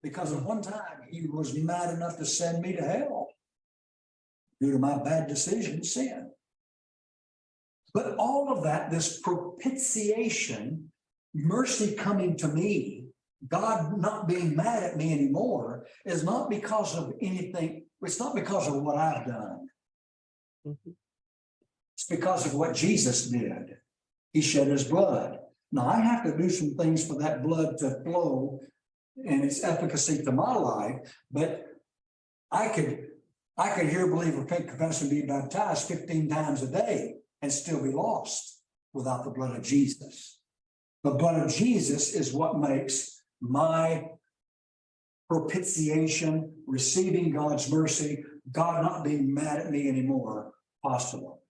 Because at one time he was mad enough to send me to hell due to my bad decision, sin. But all of that, this propitiation, mercy coming to me, God not being mad at me anymore, is not because of anything. It's not because of what I've done. It's because of what Jesus did. He shed his blood. Now I have to do some things for that blood to flow and its efficacy to my life, but I could hear, believe, repent, confess, and be baptized 15 times a day and still be lost without the blood of Jesus. The blood of Jesus is what makes my propitiation, receiving God's mercy, God not being mad at me anymore, possible.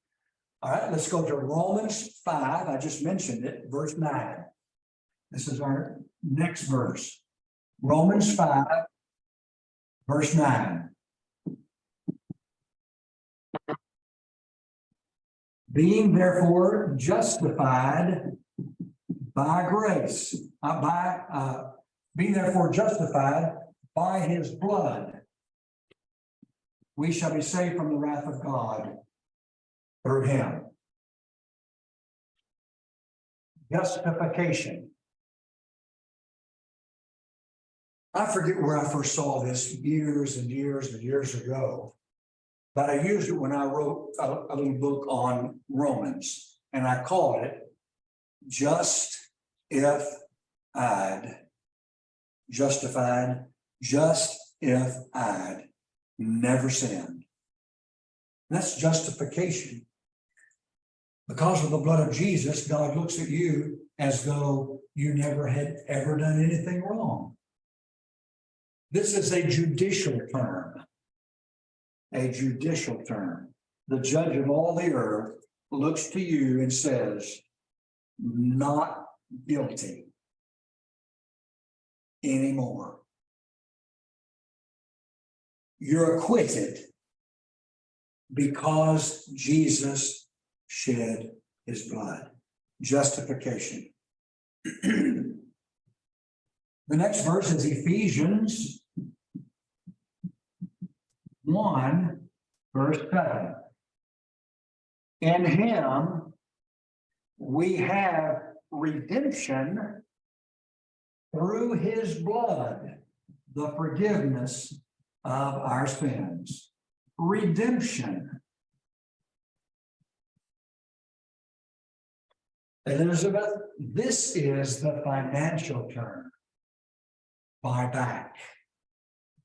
All right, let's go to Romans 5. I just mentioned it, verse 9. This is our next verse. Romans 5, verse 9. Being therefore justified by grace, being therefore justified by his blood, we shall be saved from the wrath of God through him. Justification. I forget where I first saw this years and years and years ago, but I used it when I wrote a little book on Romans, and I called it Just If I'd Justified, Just If I'd Never Sinned. That's justification. Because of the blood of Jesus, God looks at you as though you never had ever done anything wrong. This is a judicial term. A judicial term. The judge of all the earth looks to you and says, not guilty anymore. You're acquitted because Jesus shed his blood. Justification. The next verse is Ephesians 1, verse 7. In him we have redemption through his blood, the forgiveness of our sins. Redemption. Elizabeth, this is the financial term. Buy back.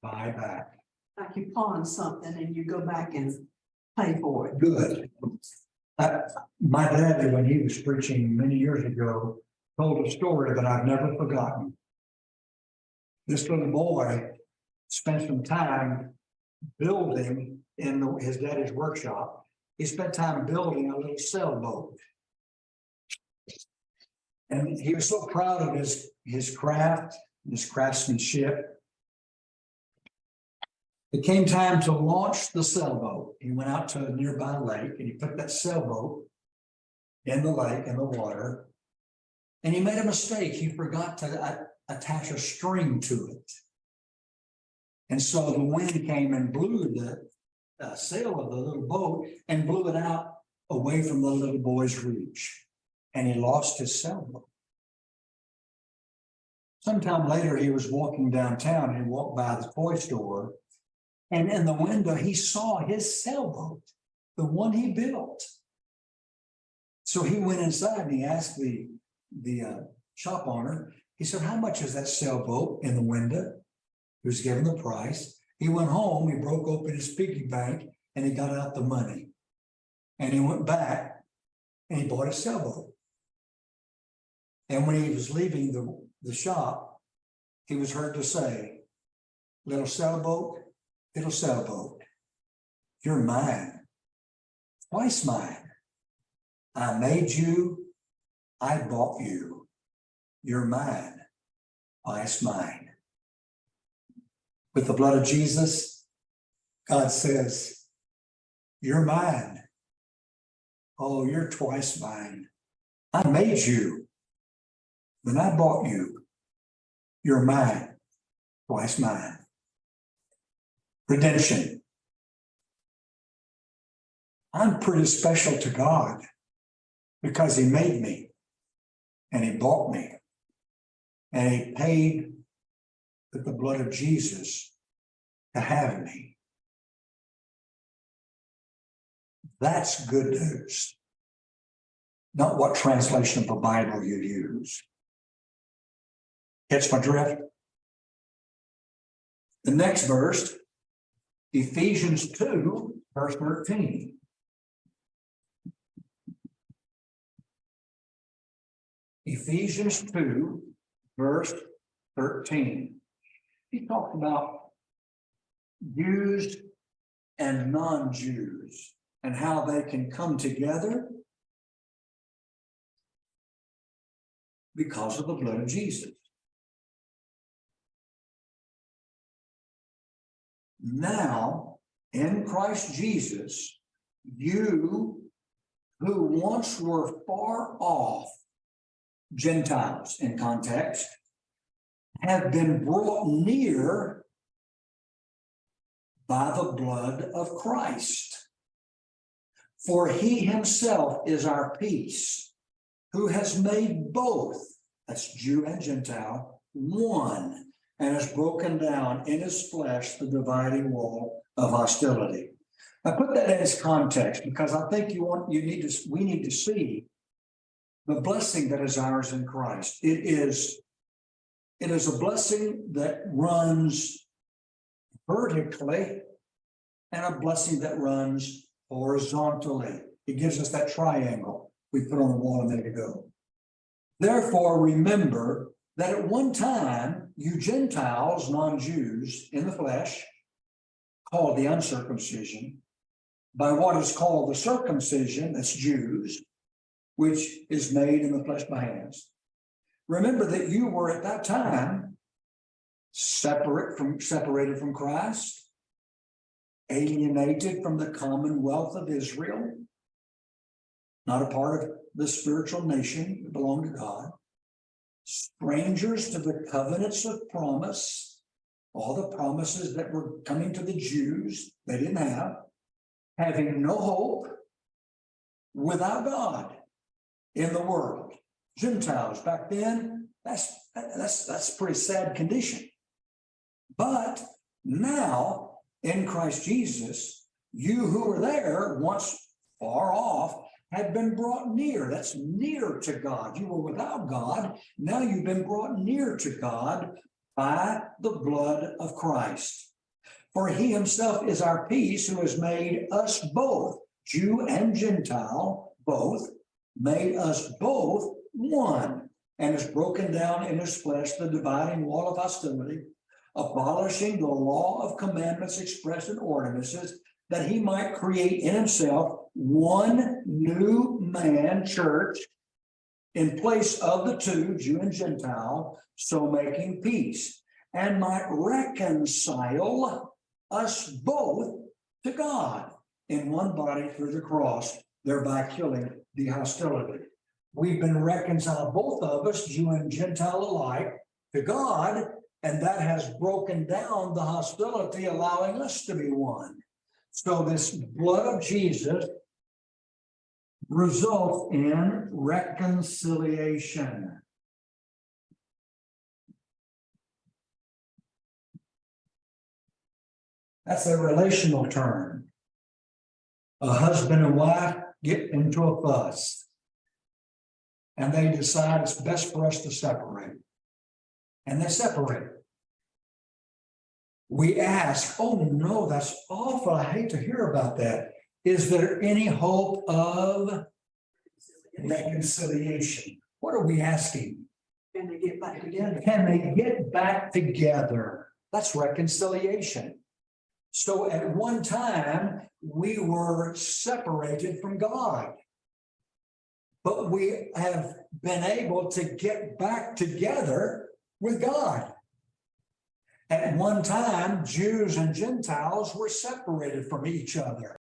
Buy back. Like you pawn something and you go back and pay for it. Good. My dad, when he was preaching many years ago, told a story that I've never forgotten. This little boy spent some time building in his daddy's workshop. He spent time building a little sailboat. And he was so proud of his craft, his craftsmanship. It came time to launch the sailboat. He went out to a nearby lake and he put that sailboat in the lake, in the water. And he made a mistake. He forgot to attach a string to it. And so the wind came and blew the sail of the little boat and blew it out away from the little boy's reach. And he lost his sailboat. Sometime later, he was walking downtown and he walked by the toy store. And in the window, he saw his sailboat, the one he built. So he went inside and he asked the shop owner, he said, how much is that sailboat in the window? He was given the price. He went home, he broke open his piggy bank and he got out the money. And he went back and he bought a sailboat. And when he was leaving the shop, he was heard to say, little sailboat, you're mine, twice mine. I made you, I bought you, you're mine, twice mine. With the blood of Jesus, God says, you're mine. Oh, you're twice mine. I made you, then I bought you, you're mine, twice. twice mine. Redemption. I'm pretty special to God because he made me and he bought me and he paid with the blood of Jesus to have me. That's good news. Not what translation of the Bible you use. Catch my drift? The next verse, Ephesians 2, verse 13. Ephesians 2, verse 13. He talked about Jews and non-Jews and how they can come together because of the blood of Jesus. Now, in Christ Jesus, you who once were far off, Gentiles in context, have been brought near by the blood of Christ. For he himself is our peace, who has made both, that's Jew and Gentile, one, and has broken down in his flesh the dividing wall of hostility. I put that in its context because I think we need to see the blessing that is ours in Christ. It is a blessing that runs vertically and a blessing that runs horizontally. It gives us that triangle we put on the wall a minute ago. Therefore, remember that at one time, you Gentiles, non-Jews in the flesh, called the uncircumcision, by what is called the circumcision, that's Jews, which is made in the flesh by hands. Remember that you were at that time separated from Christ, alienated from the commonwealth of Israel, not a part of the spiritual nation that belonged to God, strangers to the covenants of promise, all the promises that were coming to the Jews, they didn't have, having no hope, without God in the world. Gentiles back then, that's a pretty sad condition. But now in Christ Jesus, you who were there once far off had been brought near. That's near to God. You were without God. Now you've been brought near to God by the blood of Christ. For he himself is our peace, who has made us both, Jew and Gentile, both, made us both one, and has broken down in his flesh the dividing wall of hostility, abolishing the law of commandments expressed in ordinances, that he might create in himself one new man, church, in place of the two, Jew and Gentile, so making peace, and might reconcile us both to God in one body through the cross, thereby killing the hostility. We've been reconciled, both of us, Jew and Gentile alike, to God, and that has broken down the hostility, allowing us to be one. So this blood of Jesus results in reconciliation. That's a relational term. A husband and wife get into a fuss, and they decide it's best for us to separate. And they separate. We ask, oh no, that's awful. I hate to hear about that. Is there any hope of reconciliation? What are we asking? Can they get back together? Can they get back together? That's reconciliation. So at one time, we were separated from God, but we have been able to get back together with God. At one time, Jews and Gentiles were separated from each other.